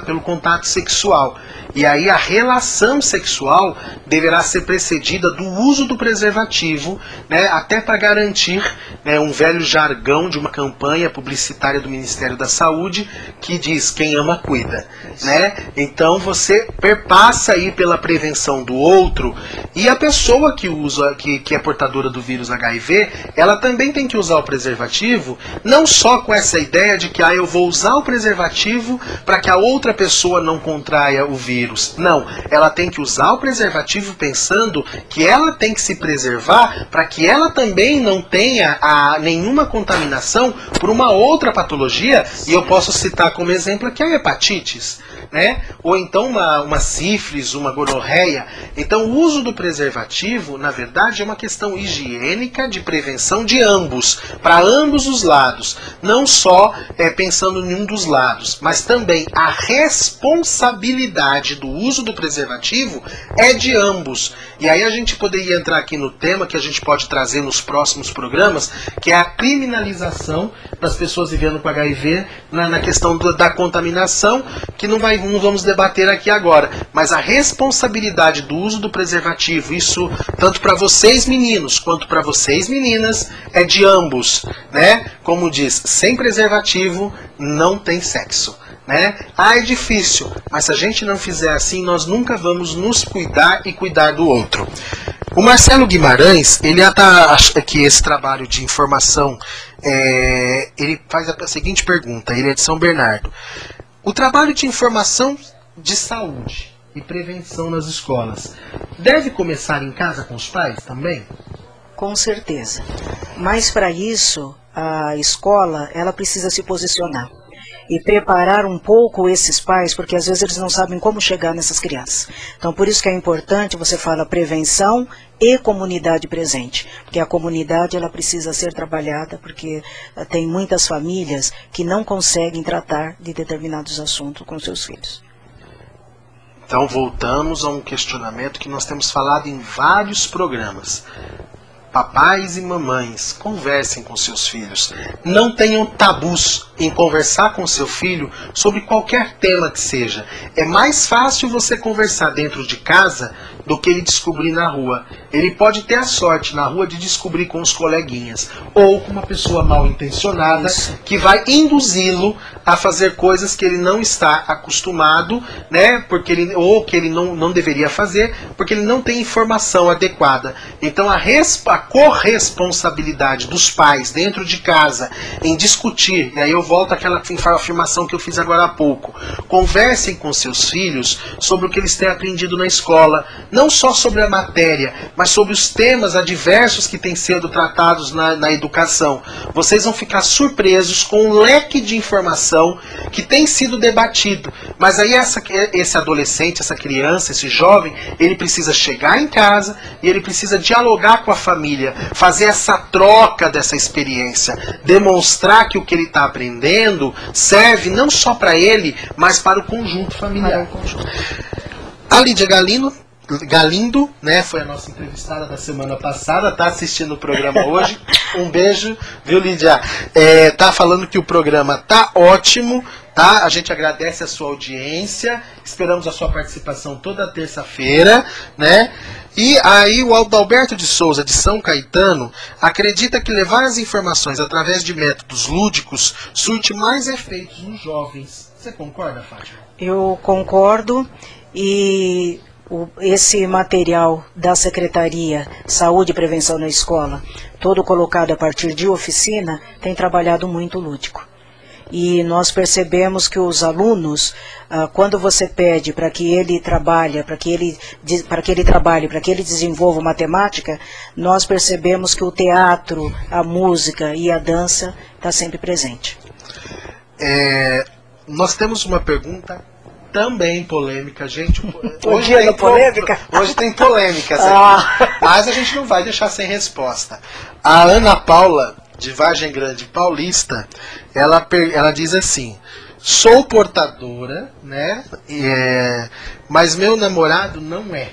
pelo contato sexual. E aí a relação sexual deverá ser precedida do uso do preservativo, né, até para garantir, né, um velho jargão de uma campanha publicitária do Ministério da Saúde que diz: quem ama cuida. Né? Então você perpassa aí pela prevenção do outro, e a pessoa que usa, que é portadora do vírus HIV, ela também tem que usar o preservativo, não só com essa ideia de que eu vou usar o preservativo para que a outra pessoa não contraia o vírus. Não, ela tem que usar o preservativo pensando que ela tem que se preservar para que ela também não tenha nenhuma contaminação por uma outra patologia, e eu posso citar como exemplo aqui a hepatites, né? Ou então uma sífilis, uma gonorreia. Então o uso do preservativo, na verdade, é uma questão higiênica de prevenção de ambos, para ambos os lados, não só pensando em um dos lados, mas também a responsabilidade do uso do preservativo é de ambos. E aí a gente poderia entrar aqui no tema que a gente pode trazer nos próximos programas, que é a criminalização das pessoas vivendo com HIV na questão da contaminação, que não vamos debater aqui agora, mas a responsabilidade do uso do preservativo, isso tanto para vocês meninos quanto para vocês meninas, é de ambos, né? Como diz, sem preservativo não tem sexo, né? É difícil, mas se a gente não fizer assim, nós nunca vamos nos cuidar e cuidar do outro. O Marcelo Guimarães, ele acha que esse trabalho de informação, ele faz a seguinte pergunta, ele é de São Bernardo. O trabalho de informação de saúde e prevenção nas escolas deve começar em casa com os pais também? Com certeza. Mas para isso, a escola ela precisa se posicionar e preparar um pouco esses pais, porque às vezes eles não sabem como chegar nessas crianças. Então por isso que é importante, você fala prevenção e comunidade presente, porque a comunidade ela precisa ser trabalhada, porque tem muitas famílias que não conseguem tratar de determinados assuntos com seus filhos. Então voltamos a um questionamento que nós temos falado em vários programas. Papais e mamães, conversem com seus filhos. Não tenham tabus em conversar com seu filho sobre qualquer tema que seja. É mais fácil você conversar dentro de casa do que ele descobrir na rua. Ele pode ter a sorte na rua de descobrir com os coleguinhas, ou com uma pessoa mal intencionada que vai induzi-lo a fazer coisas que ele não está acostumado, né, porque ele, ou que ele não deveria fazer, porque ele não tem informação adequada. Então a corresponsabilidade dos pais dentro de casa em discutir, e aí eu volto àquela afirmação que eu fiz agora há pouco, conversem com seus filhos sobre o que eles têm aprendido na escola, não só sobre a matéria, mas sobre os temas adversos que têm sido tratados na educação. Vocês vão ficar surpresos com o leque de informação que tem sido debatido. Mas aí esse adolescente, essa criança, esse jovem, ele precisa chegar em casa e ele precisa dialogar com a família, fazer essa troca dessa experiência, demonstrar que o que ele está aprendendo serve não só para ele, mas para o conjunto familiar. A Lídia Galindo, né, foi a nossa entrevistada da semana passada, tá assistindo o programa hoje. Um beijo, viu, Lídia? Tá falando que o programa tá ótimo, tá? A gente agradece a sua audiência, esperamos a sua participação toda terça-feira, né? E aí o Adalberto de Souza, de São Caetano, acredita que levar as informações através de métodos lúdicos surte mais efeitos nos jovens. Você concorda, Fátima? Eu concordo, e esse material da Secretaria Saúde e Prevenção na Escola, todo colocado a partir de oficina, tem trabalhado muito lúdico. E nós percebemos que os alunos, quando você pede para que ele trabalhe, para que ele desenvolva matemática, nós percebemos que o teatro, a música e a dança está sempre presente. Nós temos uma pergunta também polêmica, gente. Hoje tem polêmica? Hoje tem polêmicas aqui, mas a gente não vai deixar sem resposta. A Ana Paula, de Vargem Grande Paulista, ela diz assim: sou portadora, né? Mas meu namorado não é.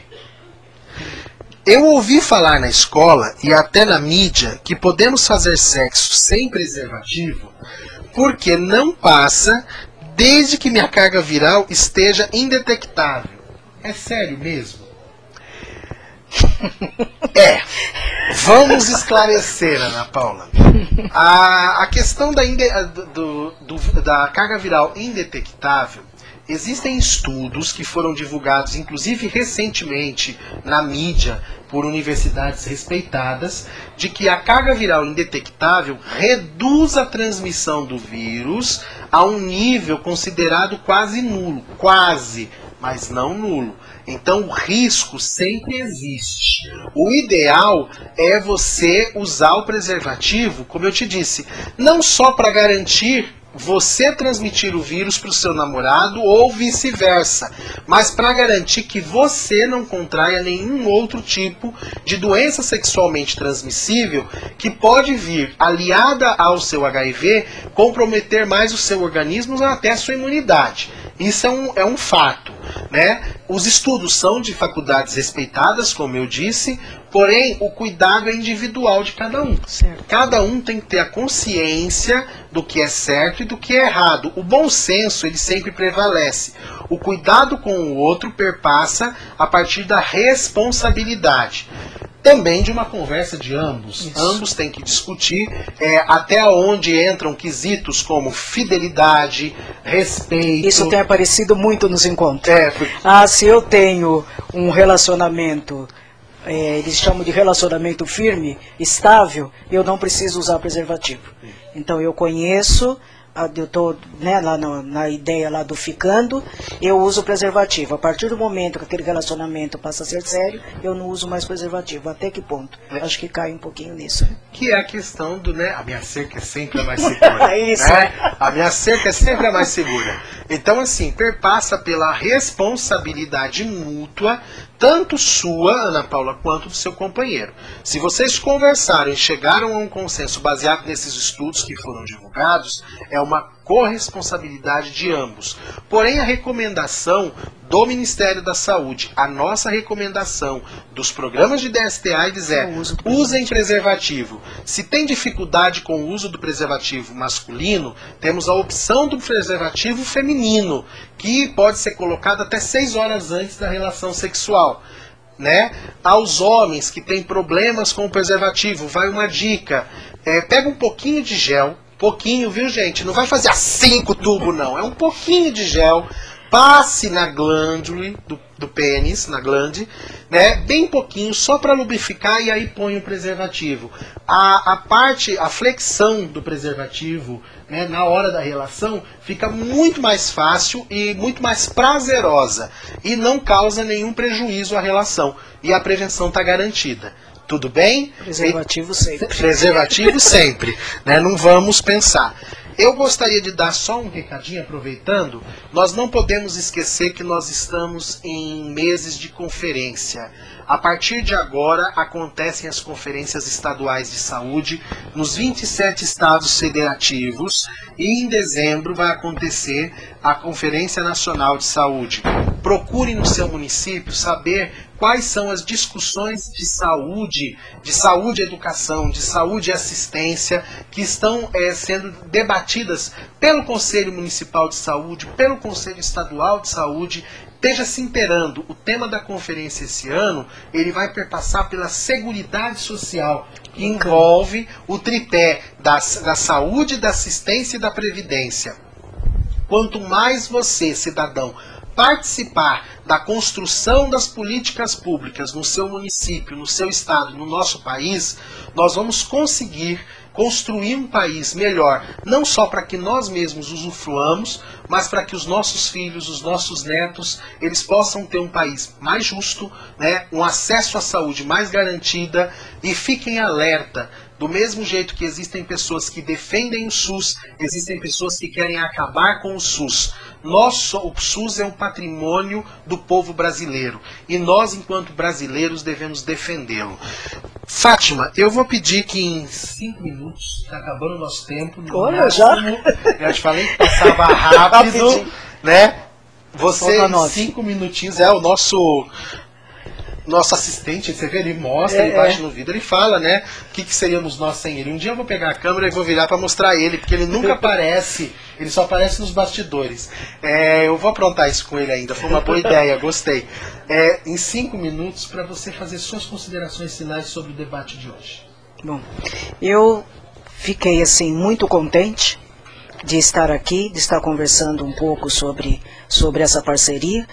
Eu ouvi falar na escola e até na mídia que podemos fazer sexo sem preservativo porque não passa desde que minha carga viral esteja indetectável. É sério mesmo? Vamos esclarecer, Ana Paula. A questão da carga viral indetectável, existem estudos que foram divulgados, inclusive recentemente, na mídia, por universidades respeitadas, de que a carga viral indetectável reduz a transmissão do vírus a um nível considerado quase nulo. Quase, mas não nulo. Então o risco sempre existe. O ideal é você usar o preservativo, como eu te disse, não só para garantir você transmitir o vírus para o seu namorado ou vice-versa, mas para garantir que você não contraia nenhum outro tipo de doença sexualmente transmissível que pode vir, aliada ao seu HIV, comprometer mais o seu organismo ou até a sua imunidade. Isso é um fato, né? Os estudos são de faculdades respeitadas, como eu disse, porém o cuidado é individual de cada um. Certo. Cada um tem que ter a consciência do que é certo e do que é errado. O bom senso, ele sempre prevalece. O cuidado com o outro perpassa a partir da responsabilidade. Também de uma conversa de ambos. Isso. Ambos têm que discutir até onde entram quesitos como fidelidade, respeito. Isso tem aparecido muito nos encontros. Porque... se eu tenho um relacionamento, eles chamam de relacionamento firme, estável, eu não preciso usar preservativo. Então eu conheço, eu estou lá na ideia lá do ficando, eu uso preservativo. A partir do momento que aquele relacionamento passa a ser sério, eu não uso mais preservativo. Até que ponto? Acho que cai um pouquinho nisso. Que é a questão do, a minha cerca é sempre a mais segura. Isso. Né? A minha cerca é sempre a mais segura. Então, assim, perpassa pela responsabilidade mútua, tanto sua, Ana Paula, quanto do seu companheiro. Se vocês conversaram e chegaram a um consenso baseado nesses estudos que foram divulgados, é uma corresponsabilidade de ambos. Porém, a recomendação do Ministério da Saúde, a nossa recomendação dos programas de DST/AIDS é: usem preservativo. Se tem dificuldade com o uso do preservativo masculino, temos a opção do preservativo feminino, que pode ser colocado até 6 horas antes da relação sexual. Né? Aos homens que têm problemas com o preservativo, vai uma dica: pega um pouquinho de gel, pouquinho, viu, gente? Não vai fazer 5 tubos, não. É um pouquinho de gel, passe na glândula do pênis, na glande, né? Bem pouquinho, só para lubrificar, e aí põe o preservativo. A flexão do preservativo, né, na hora da relação fica muito mais fácil e muito mais prazerosa e não causa nenhum prejuízo à relação. E a prevenção está garantida. Tudo bem? Preservativo sempre. Preservativo sempre, né? Não vamos pensar. Eu gostaria de dar só um recadinho, aproveitando. Nós não podemos esquecer que nós estamos em meses de conferência. A partir de agora, acontecem as conferências estaduais de saúde nos 27 estados federativos, e em dezembro vai acontecer a Conferência Nacional de Saúde. Procure no seu município saber quais são as discussões de saúde e educação, de saúde e assistência, que estão sendo debatidas pelo Conselho Municipal de Saúde, pelo Conselho Estadual de Saúde. Esteja se inteirando. O tema da conferência esse ano, ele vai perpassar pela Seguridade Social, que envolve o tripé da saúde, da assistência e da previdência. Quanto mais você, cidadão, participar da construção das políticas públicas no seu município, no seu estado, no nosso país, nós vamos conseguir construir um país melhor, não só para que nós mesmos usufruamos, mas para que os nossos filhos, os nossos netos, eles possam ter um país mais justo, né, um acesso à saúde mais garantida. E fiquem alerta: do mesmo jeito que existem pessoas que defendem o SUS, existem pessoas que querem acabar com o SUS. O SUS é um patrimônio do povo brasileiro, e nós, enquanto brasileiros, devemos defendê-lo. Fátima, eu vou pedir que em 5 minutos, está acabando o nosso tempo, olha, já te falei que passava rápido, né? Você, em 5 minutinhos, o nosso assistente, você vê, ele mostra, ele bate no vidro, ele fala, né, o que seríamos nós sem ele. Um dia eu vou pegar a câmera e vou virar para mostrar ele, porque ele nunca aparece, ele só aparece nos bastidores. Eu vou aprontar isso com ele ainda, foi uma boa ideia, gostei. Em 5 minutos, para você fazer suas considerações finais sobre o debate de hoje. Bom, eu fiquei assim muito contente de estar aqui, de estar conversando um pouco sobre essa parceria.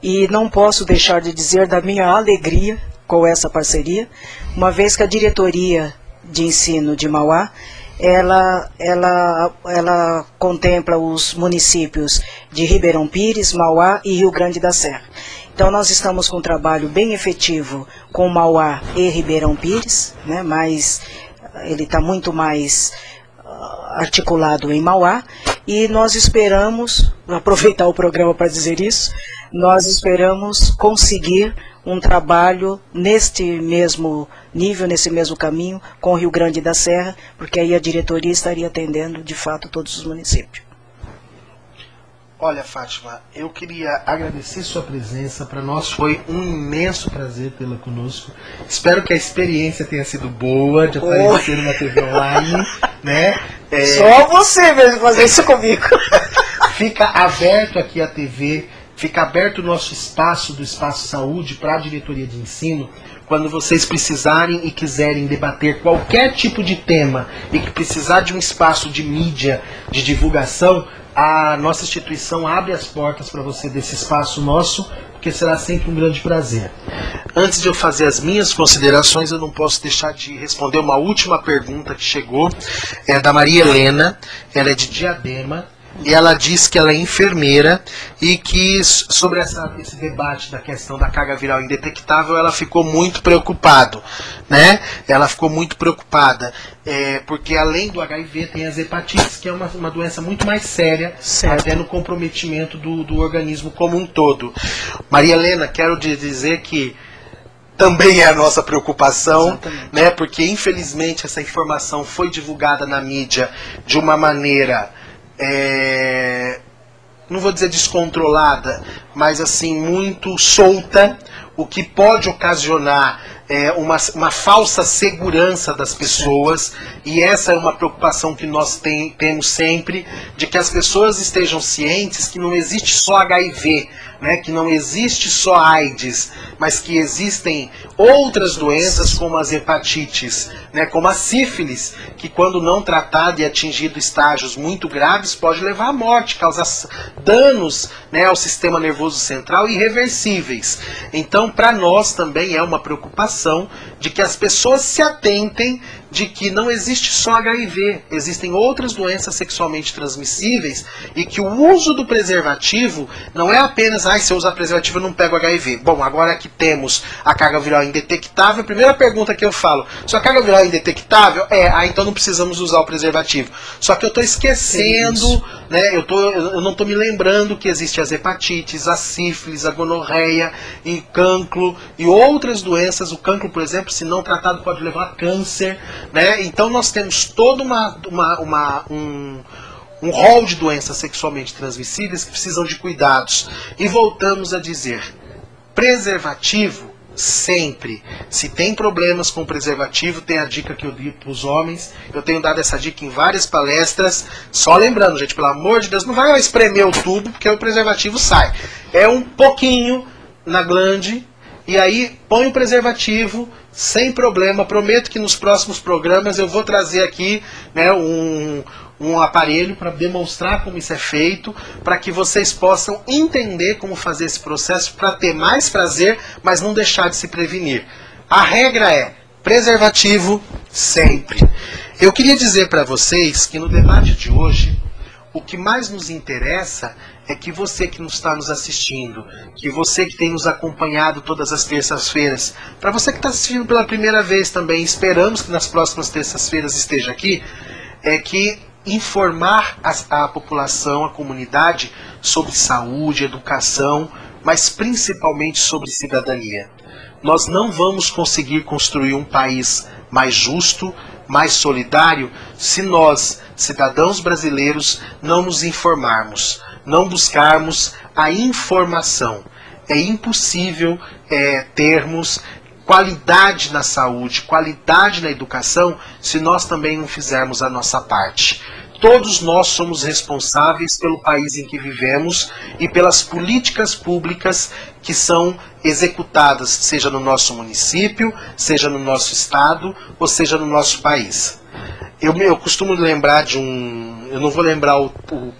E não posso deixar de dizer da minha alegria com essa parceria, uma vez que a diretoria de ensino de Mauá, ela contempla os municípios de Ribeirão Pires, Mauá e Rio Grande da Serra. Então nós estamos com um trabalho bem efetivo com Mauá e Ribeirão Pires, né, mas ele está muito mais articulado em Mauá, e nós esperamos, vou aproveitar o programa para dizer isso, nós esperamos conseguir um trabalho neste mesmo nível, nesse mesmo caminho, com o Rio Grande da Serra, porque aí a diretoria estaria atendendo, de fato, todos os municípios. Olha, Fátima, eu queria agradecer sua presença. Para nós foi um imenso prazer tê-la conosco. Espero que a experiência tenha sido boa de aparecer numa TV online, né? Só você mesmo fazer isso comigo. Fica aberto aqui a TV, fica aberto o nosso espaço do Espaço Saúde para a diretoria de ensino. Quando vocês precisarem e quiserem debater qualquer tipo de tema e que precisar de um espaço de mídia, de divulgação, a nossa instituição abre as portas para você desse espaço nosso, porque será sempre um grande prazer. Antes de eu fazer as minhas considerações, eu não posso deixar de responder uma última pergunta que chegou. É da Maria Helena, ela é de Diadema, e ela diz que ela é enfermeira e que sobre esse debate da questão da carga viral indetectável ela ficou muito preocupada, né? Ela ficou muito preocupada, porque além do HIV tem as hepatites, que é uma doença muito mais séria, até no comprometimento do organismo como um todo. Maria Helena, quero dizer que também é a nossa preocupação, né? Porque infelizmente essa informação foi divulgada na mídia de uma maneira não vou dizer descontrolada, mas assim, muito solta, o que pode ocasionar uma falsa segurança das pessoas, e essa é uma preocupação que nós temos sempre, de que as pessoas estejam cientes que não existe só HIV, né, que não existe só AIDS, mas que existem outras doenças como as hepatites, né, como a sífilis, que quando não tratada e atingido estágios muito graves pode levar à morte, causar danos, né, ao sistema nervoso central irreversíveis. Então, para nós também é uma preocupação de que as pessoas se atentem de que não existe só HIV, existem outras doenças sexualmente transmissíveis, e que o uso do preservativo não é apenas, se eu usar preservativo eu não pego HIV. Bom, agora que temos a carga viral indetectável, a primeira pergunta que eu falo, sua carga viral é indetectável? Então não precisamos usar o preservativo. Só que eu estou esquecendo, né, eu não estou me lembrando que existe as hepatites, a sífilis, a gonorreia, e cancro, e outras doenças. O cancro, por exemplo, se não tratado pode levar a câncer, né? Então nós temos todo um rol de doenças sexualmente transmissíveis que precisam de cuidados. E voltamos a dizer, preservativo sempre. Se tem problemas com preservativo, tem a dica que eu dei para os homens. Eu tenho dado essa dica em várias palestras. Só lembrando, gente, pelo amor de Deus, não vai espremer o tubo, porque o preservativo sai. É um pouquinho na glande, e aí põe o preservativo sem problema. Prometo que nos próximos programas eu vou trazer aqui, né, um aparelho para demonstrar como isso é feito, para que vocês possam entender como fazer esse processo para ter mais prazer, mas não deixar de se prevenir. A regra é preservativo sempre. Eu queria dizer para vocês que no debate de hoje, o que mais nos interessa é que você que está nos assistindo, que você que tem nos acompanhado todas as terças-feiras, para você que está assistindo pela primeira vez também, esperamos que nas próximas terças-feiras esteja aqui, é que informar a população, a comunidade, sobre saúde, educação, mas principalmente sobre cidadania. Nós não vamos conseguir construir um país mais justo, mais solidário, se nós, cidadãos brasileiros, não nos informarmos, não buscarmos a informação. É impossível termos qualidade na saúde, qualidade na educação, se nós também não fizermos a nossa parte. Todos nós somos responsáveis pelo país em que vivemos e pelas políticas públicas que são executadas, seja no nosso município, seja no nosso estado, ou seja no nosso país. Eu costumo lembrar de eu não vou lembrar o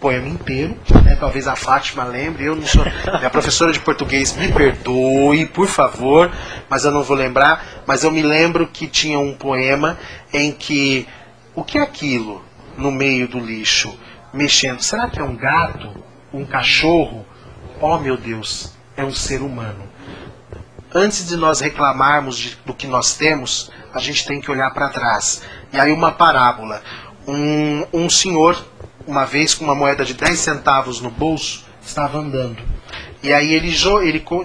poema inteiro, né? Talvez a Fátima lembre, eu não sou, minha professora de português me perdoe, por favor, mas eu não vou lembrar. Mas eu me lembro que tinha um poema em que, o que é aquilo no meio do lixo, mexendo? Será que é um gato? Um cachorro? Oh meu Deus, é um ser humano. Antes de nós reclamarmos do que nós temos, a gente tem que olhar para trás. E aí uma parábola. Um senhor, uma vez com uma moeda de 10 centavos no bolso, estava andando. E aí ele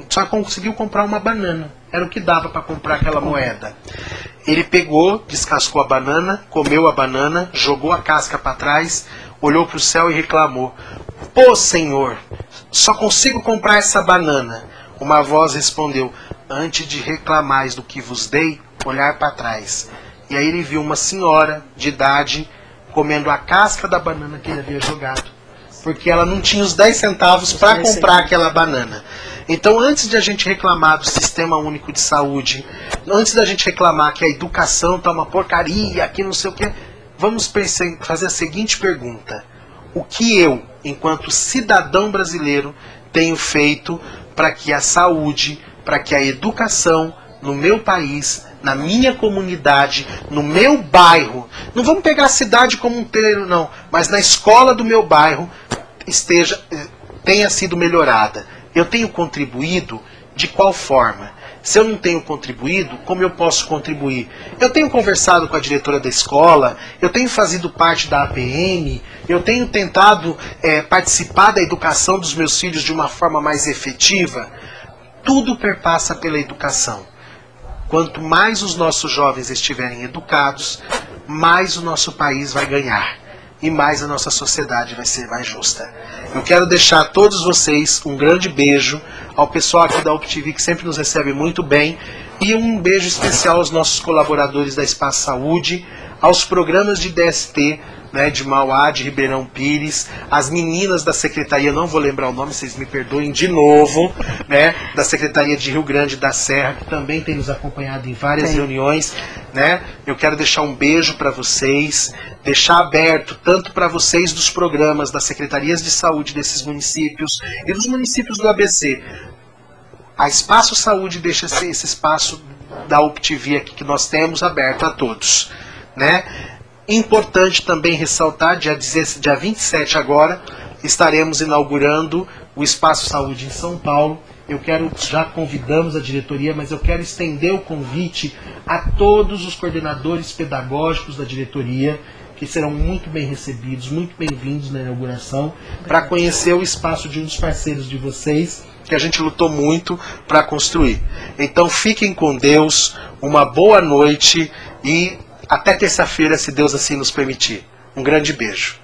só conseguiu comprar uma banana. Era o que dava para comprar aquela moeda. Ele pegou, descascou a banana, comeu a banana, jogou a casca para trás, olhou para o céu e reclamou: "Pô, senhor, só consigo comprar essa banana." Uma voz respondeu: "Antes de reclamais do que vos dei, olhar para trás." E aí ele viu uma senhora de idade comendo a casca da banana que ele havia jogado, porque ela não tinha os 10 centavos para comprar aquela banana. Então, antes de a gente reclamar do Sistema Único de Saúde, antes da gente reclamar que a educação está uma porcaria, que não sei o quê, vamos fazer a seguinte pergunta: o que eu, enquanto cidadão brasileiro, tenho feito para que a saúde, para que a educação no meu país, na minha comunidade, no meu bairro, não vamos pegar a cidade como um todo, não, mas na escola do meu bairro, tenha sido melhorada? Eu tenho contribuído de qual forma? Se eu não tenho contribuído, como eu posso contribuir? Eu tenho conversado com a diretora da escola, eu tenho fazido parte da APM, eu tenho tentado participar da educação dos meus filhos de uma forma mais efetiva. Tudo perpassa pela educação. Quanto mais os nossos jovens estiverem educados, mais o nosso país vai ganhar. e mais a nossa sociedade vai ser mais justa. Eu quero deixar a todos vocês um grande beijo, ao pessoal aqui da UpTV que sempre nos recebe muito bem, e um beijo especial aos nossos colaboradores da Espaço Saúde, aos programas de DST, né, de Mauá, de Ribeirão Pires, as meninas da Secretaria, não vou lembrar o nome, vocês me perdoem de novo, né, da Secretaria de Rio Grande da Serra, que também tem nos acompanhado em várias reuniões, né. Eu quero deixar um beijo para vocês, deixar aberto tanto para vocês dos programas das Secretarias de Saúde desses municípios e dos municípios do ABC. A Espaço Saúde deixa esse espaço da UpTV aqui que nós temos aberto a todos, né. Importante também ressaltar, dia 27 agora, estaremos inaugurando o Espaço Saúde em São Paulo. Já convidamos a diretoria, mas eu quero estender o convite a todos os coordenadores pedagógicos da diretoria, que serão muito bem recebidos, muito bem-vindos na inauguração, para conhecer o espaço de um dos parceiros de vocês, que a gente lutou muito para construir. Então fiquem com Deus, uma boa noite e até terça-feira, se Deus assim nos permitir. Um grande beijo.